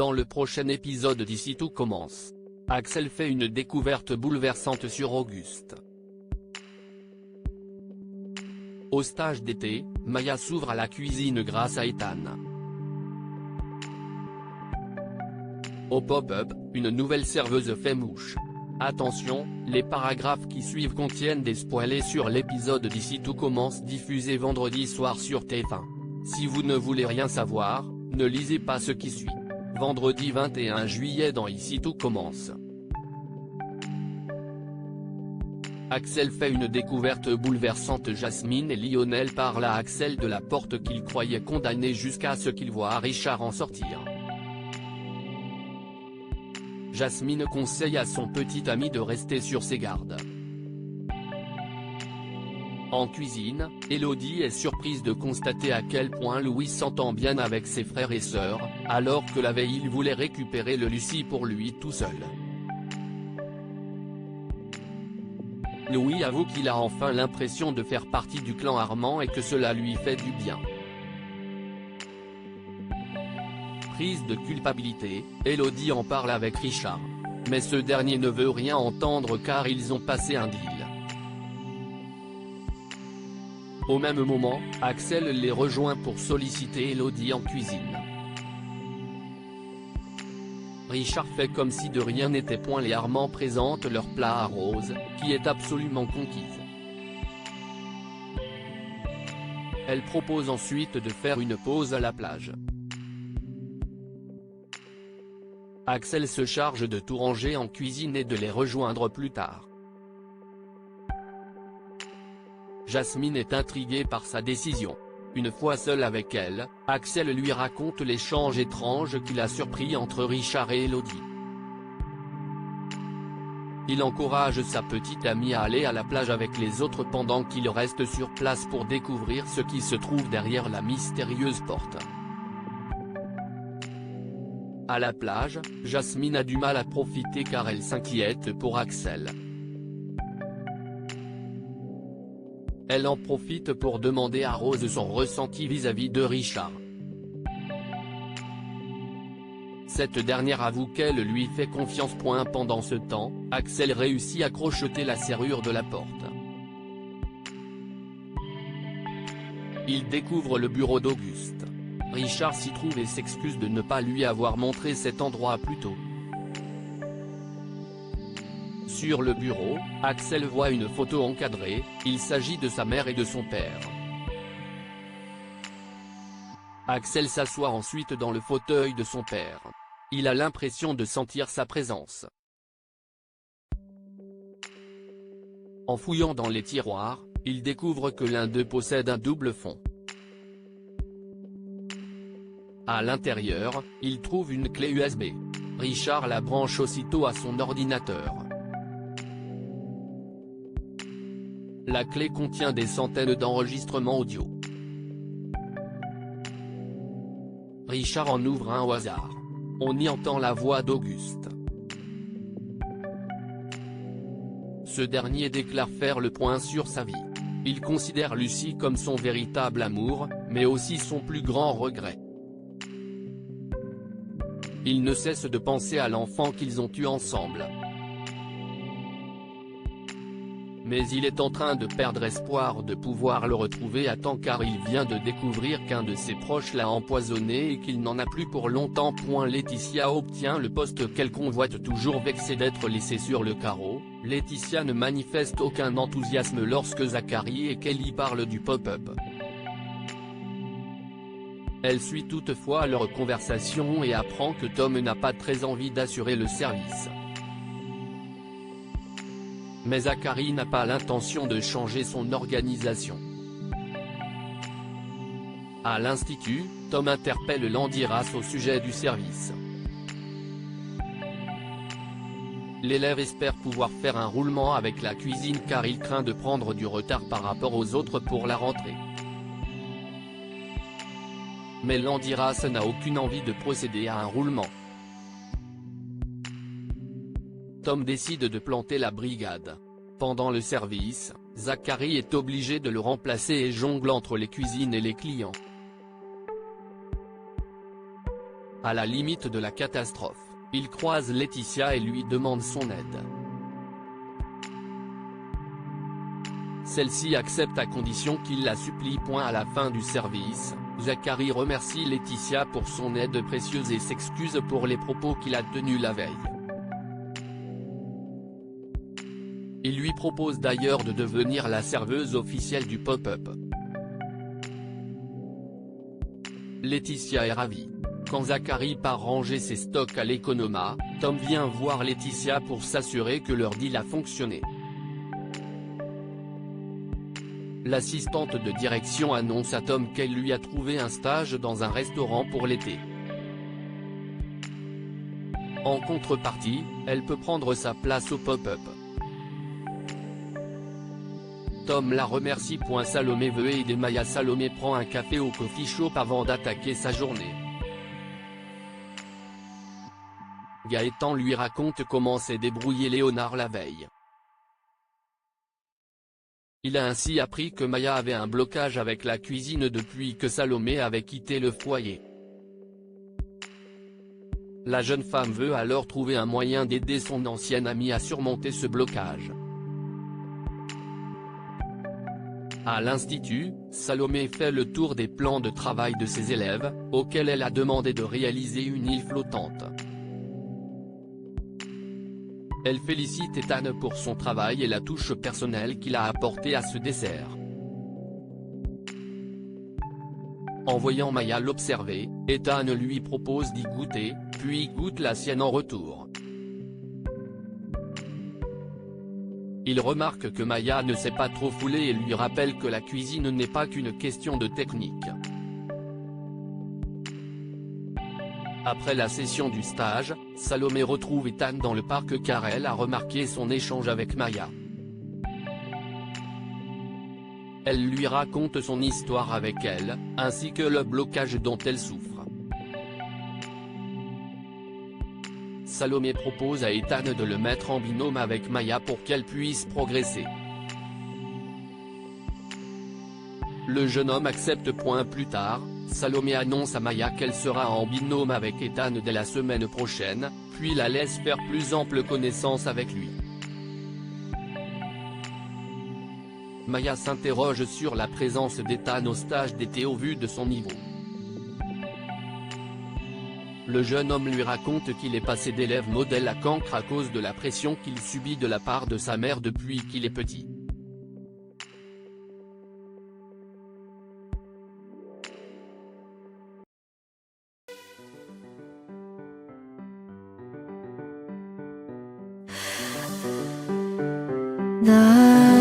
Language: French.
Dans le prochain épisode d'Ici tout commence, Axel fait une découverte bouleversante sur Auguste. Au stage d'été, Maya s'ouvre à la cuisine grâce à Ethan. Au pop-up, une nouvelle serveuse fait mouche. Attention, les paragraphes qui suivent contiennent des spoilers sur l'épisode d'Ici tout commence diffusé vendredi soir sur TF1. Si vous ne voulez rien savoir, ne lisez pas ce qui suit. Vendredi 21 juillet dans Ici tout commence. Axel fait une découverte bouleversante. Jasmine et Lionel parlent à Axel de la porte qu'il croyait condamnée jusqu'à ce qu'il voit Richard en sortir. Jasmine conseille à son petit ami de rester sur ses gardes. En cuisine, Elodie est surprise de constater à quel point Louis s'entend bien avec ses frères et sœurs, alors que la veille il voulait récupérer le Lucie pour lui tout seul. Louis avoue qu'il a enfin l'impression de faire partie du clan Armand et que cela lui fait du bien. Prise de culpabilité, Elodie en parle avec Richard. Mais ce dernier ne veut rien entendre car ils ont passé un deal. Au même moment, Axel les rejoint pour solliciter Elodie en cuisine. Richard fait comme si de rien n'était point. Les Armands présentent leur plat à Rose, qui est absolument conquise. Elle propose ensuite de faire une pause à la plage. Axel se charge de tout ranger en cuisine et de les rejoindre plus tard. Jasmine est intriguée par sa décision. Une fois seul avec elle, Axel lui raconte l'échange étrange qu'il a surpris entre Richard et Elodie. Il encourage sa petite amie à aller à la plage avec les autres pendant qu'il reste sur place pour découvrir ce qui se trouve derrière la mystérieuse porte. À la plage, Jasmine a du mal à profiter car elle s'inquiète pour Axel. Elle en profite pour demander à Rose son ressenti vis-à-vis de Richard. Cette dernière avoue qu'elle lui fait confiance. Pendant ce temps, Axel réussit à crocheter la serrure de la porte. Il découvre le bureau d'Auguste. Richard s'y trouve et s'excuse de ne pas lui avoir montré cet endroit plus tôt. Sur le bureau, Axel voit une photo encadrée, il s'agit de sa mère et de son père. Axel s'assoit ensuite dans le fauteuil de son père. Il a l'impression de sentir sa présence. En fouillant dans les tiroirs, il découvre que l'un d'eux possède un double fond. À l'intérieur, il trouve une clé USB. Richard la branche aussitôt à son ordinateur. La clé contient des centaines d'enregistrements audio. Richard en ouvre un au hasard. On y entend la voix d'Auguste. Ce dernier déclare faire le point sur sa vie. Il considère Lucie comme son véritable amour, mais aussi son plus grand regret. Il ne cesse de penser à l'enfant qu'ils ont eu ensemble. Mais il est en train de perdre espoir de pouvoir le retrouver à temps car il vient de découvrir qu'un de ses proches l'a empoisonné et qu'il n'en a plus pour longtemps. Laetitia obtient le poste qu'elle convoite toujours. Vexée d'être laissée sur le carreau, Laetitia ne manifeste aucun enthousiasme lorsque Zachary et Kelly parlent du pop-up. Elle suit toutefois leur conversation et apprend que Tom n'a pas très envie d'assurer le service. Mais Zachary n'a pas l'intention de changer son organisation. À l'institut, Tom interpelle Landiras au sujet du service. L'élève espère pouvoir faire un roulement avec la cuisine car il craint de prendre du retard par rapport aux autres pour la rentrée. Mais Landiras n'a aucune envie de procéder à un roulement. Tom décide de planter la brigade. Pendant le service, Zachary est obligé de le remplacer et jongle entre les cuisines et les clients. À la limite de la catastrophe, il croise Laetitia et lui demande son aide. Celle-ci accepte à condition qu'il la supplie. À la fin du service, Zachary remercie Laetitia pour son aide précieuse et s'excuse pour les propos qu'il a tenus la veille. Il lui propose d'ailleurs de devenir la serveuse officielle du pop-up. Laetitia est ravie. Quand Zachary part ranger ses stocks à l'Economa, Tom vient voir Laetitia pour s'assurer que leur deal a fonctionné. L'assistante de direction annonce à Tom qu'elle lui a trouvé un stage dans un restaurant pour l'été. En contrepartie, elle peut prendre sa place au pop-up. Tom la remercie. Salomé veut aider Maya. Salomé prend un café au coffee shop avant d'attaquer sa journée. Gaëtan lui raconte comment s'est débrouillé Léonard la veille. Il a ainsi appris que Maya avait un blocage avec la cuisine depuis que Salomé avait quitté le foyer. La jeune femme veut alors trouver un moyen d'aider son ancienne amie à surmonter ce blocage. À l'institut, Salomé fait le tour des plans de travail de ses élèves, auxquels elle a demandé de réaliser une île flottante. Elle félicite Ethan pour son travail et la touche personnelle qu'il a apportée à ce dessert. En voyant Maya l'observer, Ethan lui propose d'y goûter, puis goûte la sienne en retour. Il remarque que Maya ne s'est pas trop foulée et lui rappelle que la cuisine n'est pas qu'une question de technique. Après la session du stage, Salomé retrouve Ethan dans le parc car elle a remarqué son échange avec Maya. Elle lui raconte son histoire avec elle, ainsi que le blocage dont elle souffre. Salomé propose à Ethan de le mettre en binôme avec Maya pour qu'elle puisse progresser. Le jeune homme accepte. Plus tard, Salomé annonce à Maya qu'elle sera en binôme avec Ethan dès la semaine prochaine, puis la laisse faire plus ample connaissance avec lui. Maya s'interroge sur la présence d'Ethan au stage d'été au vu de son niveau. Le jeune homme lui raconte qu'il est passé d'élève modèle à cancre à cause de la pression qu'il subit de la part de sa mère depuis qu'il est petit. 나